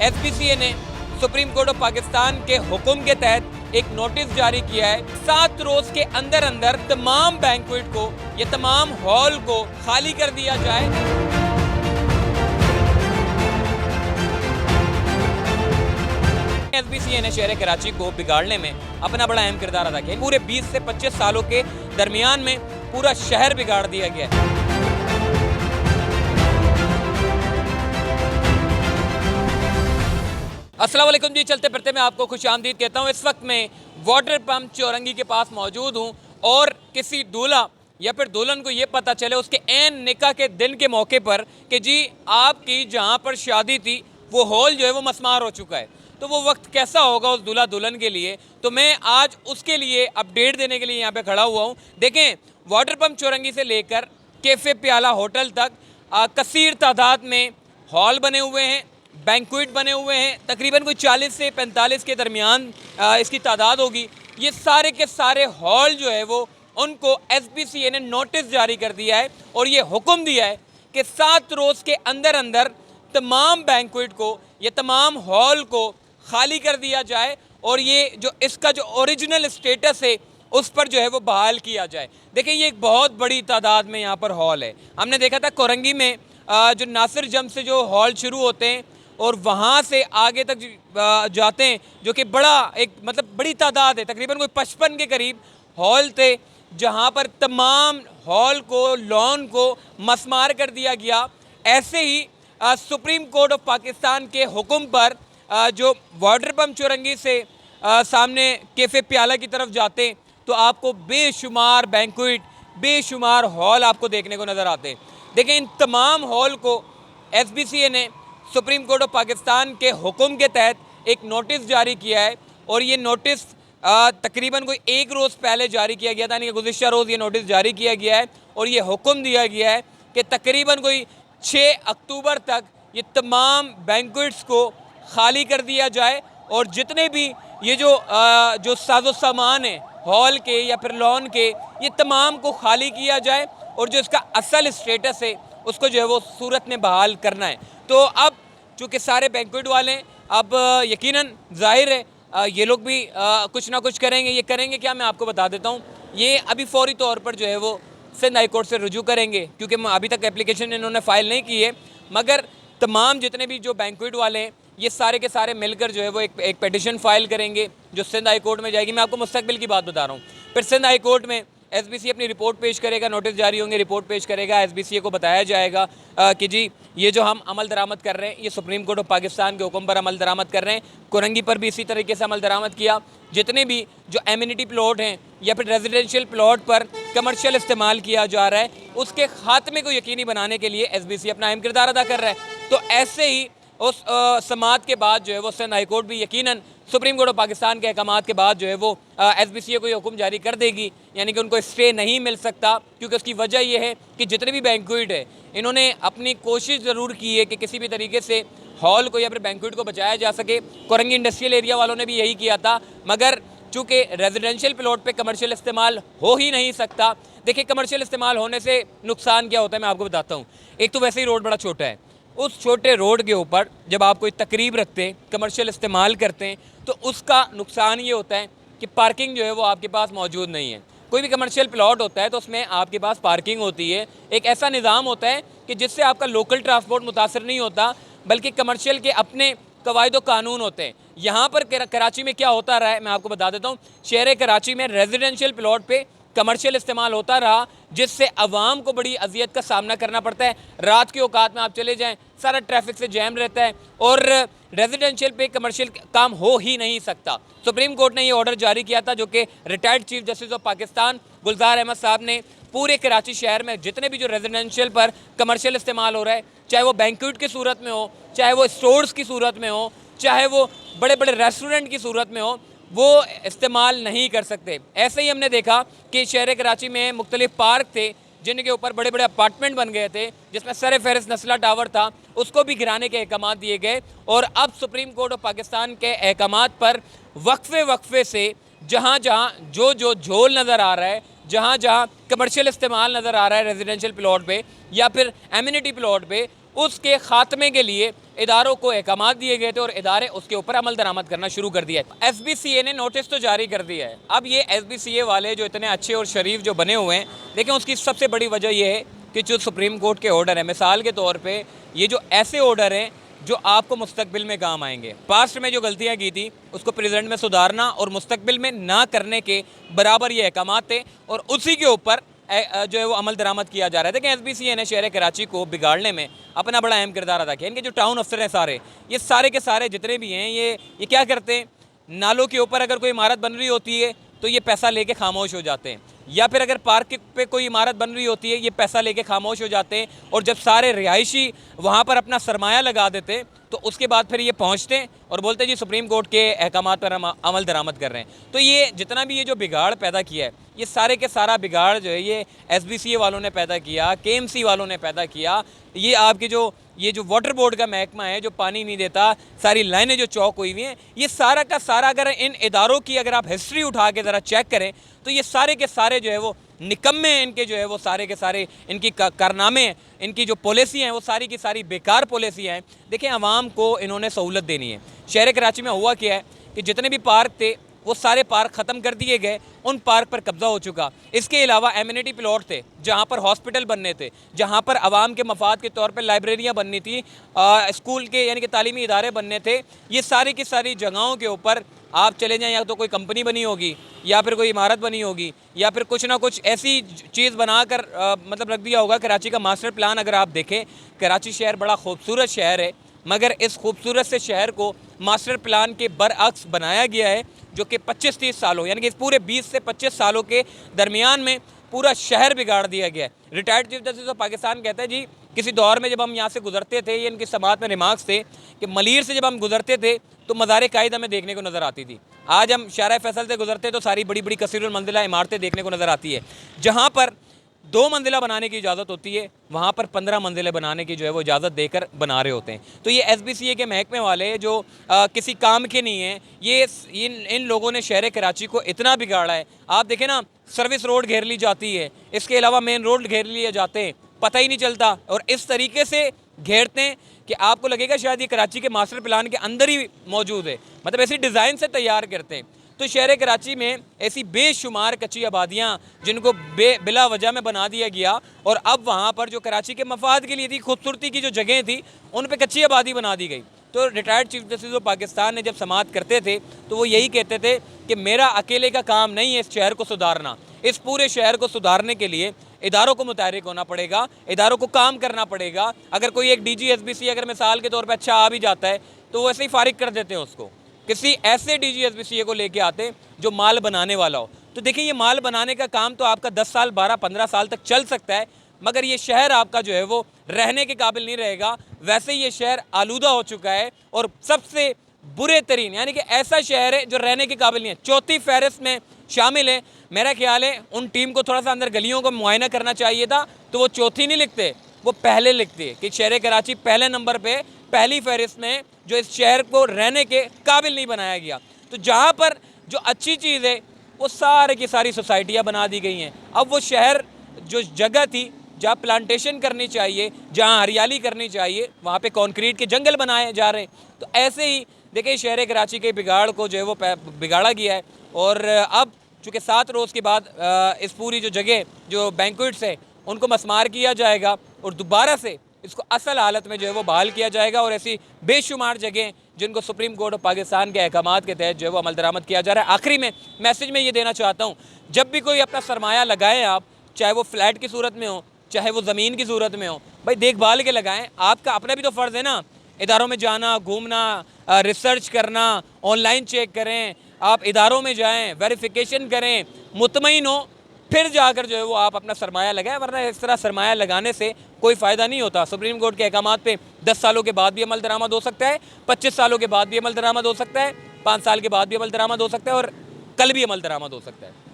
SPCA ने supreme court of Pakistan के हुक्म के तहत एक नोटिस जारी किया है। 7 रोज के अंदर अंदर तमाम बैंक्वेट को या तमाम हॉल को खाली कर दिया जाए। एसपीसीए ने शहर कराची को बिगाड़ने में अपना बड़ा अहम किरदार अदा किया। पूरे 20 से 25 सालों के दरमियान में पूरा शहर बिगाड़ दिया गया है। अस्सलाम वालेकुम जी, चलते फिरते मैं आपको खुशामदीद कहता हूँ। इस वक्त मैं वाटर पंप चौरंगी के पास मौजूद हूँ और किसी दूल्हा या फिर दुल्हन को ये पता चले उसके ऐन निकाह के दिन के मौके पर कि जी आपकी जहाँ पर शादी थी वो हॉल जो है वो मसमार हो चुका है, तो वो वक्त कैसा होगा उस दूल्हा दुल्हन के लिए। तो मैं आज उसके लिए अपडेट देने के लिए यहाँ पे खड़ा हुआ हूँ। देखें, वाटर पंप चौरंगी से लेकर कैफ़े प्याला होटल तक कसीर तादाद में हॉल बने हुए हैं, बैंक्वेट बने हुए हैं। तकरीबन कोई 40 से 45 के दरमियान इसकी तादाद होगी। ये सारे के सारे हॉल जो है वो उनको एसपीसीए ने नोटिस जारी कर दिया है और ये हुक्म दिया है कि 7 रोज़ के अंदर अंदर तमाम बैंक्वेट को या तमाम हॉल को खाली कर दिया जाए और ये जो इसका जो ओरिजिनल स्टेटस है उस पर जो है वो बहाल किया जाए। देखिए, ये एक बहुत बड़ी तादाद में यहाँ पर हॉल है। हमने देखा था कोरंगी में जो नासिर जम से जो हॉल शुरू होते हैं और वहाँ से आगे तक जाते हैं, जो कि बड़ा एक मतलब बड़ी तादाद है, तकरीबन कोई 55 के करीब हॉल थे, जहाँ पर तमाम हॉल को लॉन को मसमार कर दिया गया। ऐसे ही सुप्रीम कोर्ट ऑफ पाकिस्तान के हुक्म पर जो वाटर पंप चौरंगी से सामने कैफ़े प्याला की तरफ जाते हैं तो आपको बेशुमार बैंक्वेट, बेशुमार हॉल आपको देखने को नज़र आते हैं। देखिए, इन तमाम हॉल को एसपीसीए ने सुप्रीम कोर्ट ऑफ पाकिस्तान के हुक्म के तहत एक नोटिस जारी किया है और ये नोटिस तकरीबन कोई 1 रोज़ पहले जारी किया गया था, यानी कि गुज़िश्ता रोज़ ये नोटिस जारी किया गया है और ये हुक्म दिया गया है कि तकरीबन कोई 6 अक्टूबर तक ये तमाम बैंक्वेट्स को खाली कर दिया जाए और जितने भी ये जो साजो सामान है हॉल के या फिर लॉन के, ये तमाम को खाली किया जाए और जो इसका असल स्टेटस है उसको जो है वो सूरत में बहाल करना है। तो अब चूँकि सारे बैंक्वेट वाले अब यकीनन जाहिर है ये लोग भी कुछ ना कुछ करेंगे। ये करेंगे क्या, मैं आपको बता देता हूँ। ये अभी फ़ौरी तौर पर जो है वो सिंध हाई कोर्ट से रुजू करेंगे, क्योंकि अभी तक एप्लीकेशन इन्होंने फ़ाइल नहीं की है, मगर तमाम जितने भी जो बैंक्वेट वाले हैं ये सारे के सारे मिलकर जो है वो एक पिटिशन फाइल करेंगे जो सिंध हाई कोर्ट में जाएगी। मैं आपको मुस्तकबिल की बात बता रहा हूँ। फिर सिंध हाई कोर्ट में एसपीसीए अपनी रिपोर्ट पेश करेगा, नोटिस जारी होंगे, रिपोर्ट पेश करेगा। एसपीसीए को बताया जाएगा कि जी ये जो हम अमल दरामद कर रहे हैं ये सुप्रीम कोर्ट ऑफ पाकिस्तान के हुक्म पर अमल दरामद कर रहे हैं। कोरंगी पर भी इसी तरीके से अमल दरामद किया। जितने भी जो एमिनिटी प्लॉट हैं या फिर रेजिडेंशियल प्लॉट पर कमर्शियल इस्तेमाल किया जा रहा है उसके खात्मे को यकीनी बनाने के लिए एसपीसीए अपना अहम किरदार अदा कर रहा है। तो ऐसे ही उस समाअत के बाद जो है वो सिंध हाई कोर्ट भी यकीनन सुप्रीम कोर्ट ऑफ पाकिस्तान के अहकामात के बाद जो है वो एसपीसीए को ये हुक्म जारी कर देगी, यानी कि उनको स्टे नहीं मिल सकता। क्योंकि उसकी वजह ये है कि जितने भी बैंक्वेट है इन्होंने अपनी कोशिश ज़रूर की है कि किसी भी तरीके से हॉल को या फिर बैंक्वेट को बचाया जा सके। कोरंगी इंडस्ट्रियल एरिया वालों ने भी यही किया था, मगर चूँकि रेजिडेंशियल प्लॉट पे कमर्शियल इस्तेमाल हो ही नहीं सकता। देखिए, कमर्शियल इस्तेमाल होने से नुकसान क्या होता है मैं आपको बताता हूँ। एक तो वैसे ही रोड बड़ा छोटा है, उस छोटे रोड के ऊपर जब आप कोई तकरीब रखते हैं, कमर्शियल इस्तेमाल करते हैं, तो उसका नुकसान ये होता है कि पार्किंग जो है वो आपके पास मौजूद नहीं है। कोई भी कमर्शियल प्लॉट होता है तो उसमें आपके पास पार्किंग होती है, एक ऐसा निज़ाम होता है कि जिससे आपका लोकल ट्रांसपोर्ट मुतासर नहीं होता, बल्कि कमर्शियल के अपने कवायद व कानून होते हैं। यहाँ पर कराची में क्या होता रहा है मैं आपको बता देता हूँ। शहर कराची में रेजिडेंशियल प्लॉट पे कमर्शियल इस्तेमाल होता रहा, जिससे अवाम को बड़ी अजियत का सामना करना पड़ता है। रात के औकात में आप चले जाएं, सारा ट्रैफिक से जैम रहता है और रेजिडेंशियल पे कमर्शियल काम हो ही नहीं सकता। सुप्रीम कोर्ट ने ये ऑर्डर जारी किया था, जो कि retired chief justice of Pakistan Gulzar Ahmed साहब ने पूरे कराची शहर में जितने भी जो रेजिडेंशियल पर कमर्शियल इस्तेमाल हो रहा है, चाहे वो बैंक्वेट की सूरत में हो, चाहे वो स्टोर्स की सूरत में हो, चाहे वो बड़े बड़े रेस्टोरेंट की सूरत में हो, वो इस्तेमाल नहीं कर सकते। ऐसे ही हमने देखा कि शहर कराची में मुख्तलिफ पार्क थे जिनके ऊपर बड़े बड़े अपार्टमेंट बन गए थे, जिसमें सर फहरिस्त नस्ला टावर था, उसको भी गिराने के अहकाम दिए गए। और अब सुप्रीम कोर्ट ऑफ पाकिस्तान के अहकाम पर वक्फे से जहाँ जहाँ जो झोल नज़र आ रहा है, जहाँ जहाँ कमर्शियल इस्तेमाल नज़र आ रहा है रेजिडेंशियल प्लॉट पे या फिर एमिनिटी प्लॉट पे, उसके खात्मे के लिए इदारों को अहकाम दिए गए थे और इदारे उसके ऊपर अमल दरामद करना शुरू कर दिया है। SBCA ने नोटिस तो जारी कर दिया है। अब ये SBCA वाले जो इतने अच्छे और शरीफ जो बने हुए हैं, लेकिन उसकी सबसे बड़ी वजह यह है कि जो सुप्रीम कोर्ट के ऑर्डर है, मिसाल के तौर पे ये जो ऐसे ऑर्डर हैं जो आपको मुस्तकबिल में काम आएंगे। पास्ट में जो गलतियां की थी उसको प्रेजेंट में सुधारना और मुस्तकबिल में ना करने के बराबर ये अहकाम थे और उसी के ऊपर जो है वो अमल दरामद किया जा रहा है। देखिए SBCA ने शहर कराची को बिगाड़ने में अपना बड़ा अहम किरदार अदा किया। इनके जो टाउन अफसर हैं सारे, ये सारे के सारे जितने भी हैं, ये क्या करते हैं, नालों के ऊपर अगर कोई इमारत बन रही होती है तो ये पैसा लेके खामोश हो जाते हैं, या फिर अगर पार्क पे कोई इमारत बन रही होती है ये पैसा लेके खामोश हो जाते हैं, और जब सारे रिहायशी वहाँ पर अपना सरमाया लगा देते तो उसके बाद फिर ये पहुँचते हैं और बोलते हैं जी सुप्रीम कोर्ट के अहकामात पर हम अमल दरामद कर रहे हैं। तो ये जितना भी ये जो बिगाड़ पैदा किया है, ये सारे के सारा बिगाड़ जो है ये SBCA वालों ने पैदा किया, KMC वालों ने पैदा किया। ये आपकी ये जो वाटर बोर्ड का महकमा है जो पानी नहीं देता, सारी लाइनें जो चौक हुई हुई हैं, ये सारा का सारा अगर इन इदारों की अगर आप हिस्ट्री उठा के ज़रा चेक करें तो ये सारे के सारे जो है वो निकम्मे हैं। इनके जो है वो सारे के सारे इनकी कारनामे, इनकी जो पॉलिसी हैं वो सारी की सारी बेकार पॉलिसियाँ हैं। देखिए आवाम को इन्होंने सहूलत देनी है। शहर कराची में हुआ क्या है कि जितने भी पार्क थे वो सारे पार्क ख़त्म कर दिए गए, उन पार्क पर कब्ज़ा हो चुका। इसके अलावा एमिनिटी प्लॉट थे जहाँ पर हॉस्पिटल बनने थे, जहाँ पर आवाम के मफाद के तौर पर लाइब्रेरियाँ बननी थी, स्कूल के यानी कि तालीमी इदारे बनने थे। ये सारी की सारी जगहों के ऊपर आप चले जाएँ, या तो कोई कंपनी बनी होगी या फिर कोई इमारत बनी होगी या फिर कुछ ना कुछ ऐसी चीज़ बनाकर मतलब रख दिया होगा। कराची का मास्टर प्लान अगर आप देखें, कराची शहर बड़ा खूबसूरत शहर है, मगर इस खूबसूरत से शहर को मास्टर प्लान के बरअक्स बनाया गया है, जो कि 25-30 सालों यानी कि इस पूरे 20 से 25 सालों के दरमियान में पूरा शहर बिगाड़ दिया गया है। Retired chief justice of Pakistan कहता है जी किसी दौर में जब हम यहाँ से गुजरते थे, ये इनकी समात में रिमार्क्स थे कि मलीर से जब हम गुजरते थे तो मज़ार कायद हमें देखने को नज़र आती थी। आज हम शाहराह फैसल से गुजरते तो सारी बड़ी बड़ी कसीरुल मंजिला इमारतें देखने को नज़र आती है। जहाँ पर 2 मंजिला बनाने की इजाज़त होती है वहाँ पर 15 मंजिलें बनाने की जो है वो इजाज़त देकर बना रहे होते हैं। तो ये SBCA के महकमे वाले जो किसी काम के नहीं हैं, ये इन लोगों ने शहर कराची को इतना बिगाड़ा है। आप देखें ना, सर्विस रोड घेर ली जाती है, इसके अलावा मेन रोड घेर लिए जाते हैं, पता ही नहीं चलता, और इस तरीके से घेरते हैं कि आपको लगेगा शायद ये कराची के मास्टर प्लान के अंदर ही मौजूद है। मतलब ऐसी डिज़ाइन से तैयार करते हैं। तो शहर कराची में ऐसी बेशुमार कच्ची आबादियाँ जिनको बिला वजह में बना दिया गया, और अब वहाँ पर जो कराची के मफाद के लिए थी, खूबसूरती की जो जगह थी, उन पर कच्ची आबादी बना दी गई। तो retired chief justice of Pakistan ने जब समाअत करते थे तो वो यही कहते थे कि मेरा अकेले का काम नहीं है इस शहर को सुधारना, इस पूरे शहर को सुधारने के लिए इदारों को मुतहरिक होना पड़ेगा, इदारों को काम करना पड़ेगा। अगर कोई एक DG SBCA अगर मिसाल के तौर पर अच्छा आ भी जाता है तो वैसे ही फारिग कर देते हैं उसको, किसी ऐसे DG SBCA को लेके आते जो माल बनाने वाला हो। तो देखिए ये माल बनाने का काम तो आपका 10 साल 12-15 साल तक चल सकता है, मगर ये शहर आपका जो है वो रहने के काबिल नहीं रहेगा। वैसे ही ये शहर आलूदा हो चुका है और सबसे बुरे तरीन यानी कि ऐसा शहर है जो रहने के काबिल नहीं है, चौथी फहरिस्त में शामिल है। मेरा ख्याल है उन टीम को थोड़ा सा अंदर गलियों को मुआयना करना चाहिए था, तो वो चौथी नहीं लिखते, वो पहले लिखते कि शहर कराची पहले नंबर पे पहली फहरिस्त में जो इस शहर को रहने के काबिल नहीं बनाया गया। तो जहाँ पर जो अच्छी चीज़ है वो सारे की सारी सोसाइटियाँ बना दी गई हैं। अब वो शहर जो जगह थी जहाँ प्लांटेशन करनी चाहिए, जहाँ हरियाली करनी चाहिए, वहाँ पे कंक्रीट के जंगल बनाए जा रहे हैं। तो ऐसे ही देखिए शहर कराची के बिगाड़ को जो है वो बिगाड़ा गया है। और अब चूँकि 7 रोज़ के बाद इस पूरी जो जगह जो बैंक्वेट्स है उनको मस्मार किया जाएगा और दोबारा से इसको असल हालत में जो है वो बहाल किया जाएगा, और ऐसी बेशुमार जगह जिनको सुप्रीम कोर्ट ऑफ पाकिस्तान के अहकामात के तहत जो है वो अमल दरामद किया जा रहा है। आखिरी में मैसेज में ये देना चाहता हूँ, जब भी कोई अपना सरमाया लगाएं आप, चाहे वो फ्लैट की सूरत में हो, चाहे वो ज़मीन की सूरत में हो, भाई देखभाल के लगाएं। आपका अपना भी तो फ़र्ज़ है ना, इदारों में जाना, घूमना, रिसर्च करना, ऑनलाइन चेक करें, आप इदारों में जाएं, वेरिफिकेशन करें, मुतमईन हो, फिर जाकर जो है वो आप अपना सरमाया लगाएं, वरना इस तरह सरमाया लगाने से कोई फ़ायदा नहीं होता। सुप्रीम कोर्ट के अहकामात पे 10 सालों के बाद भी अमल दरामद हो सकता है, 25 सालों के बाद भी अमल दरामद हो सकता है, 5 साल के बाद भी अमल दरामद हो सकता है, और कल भी अमल दरामद हो सकता है।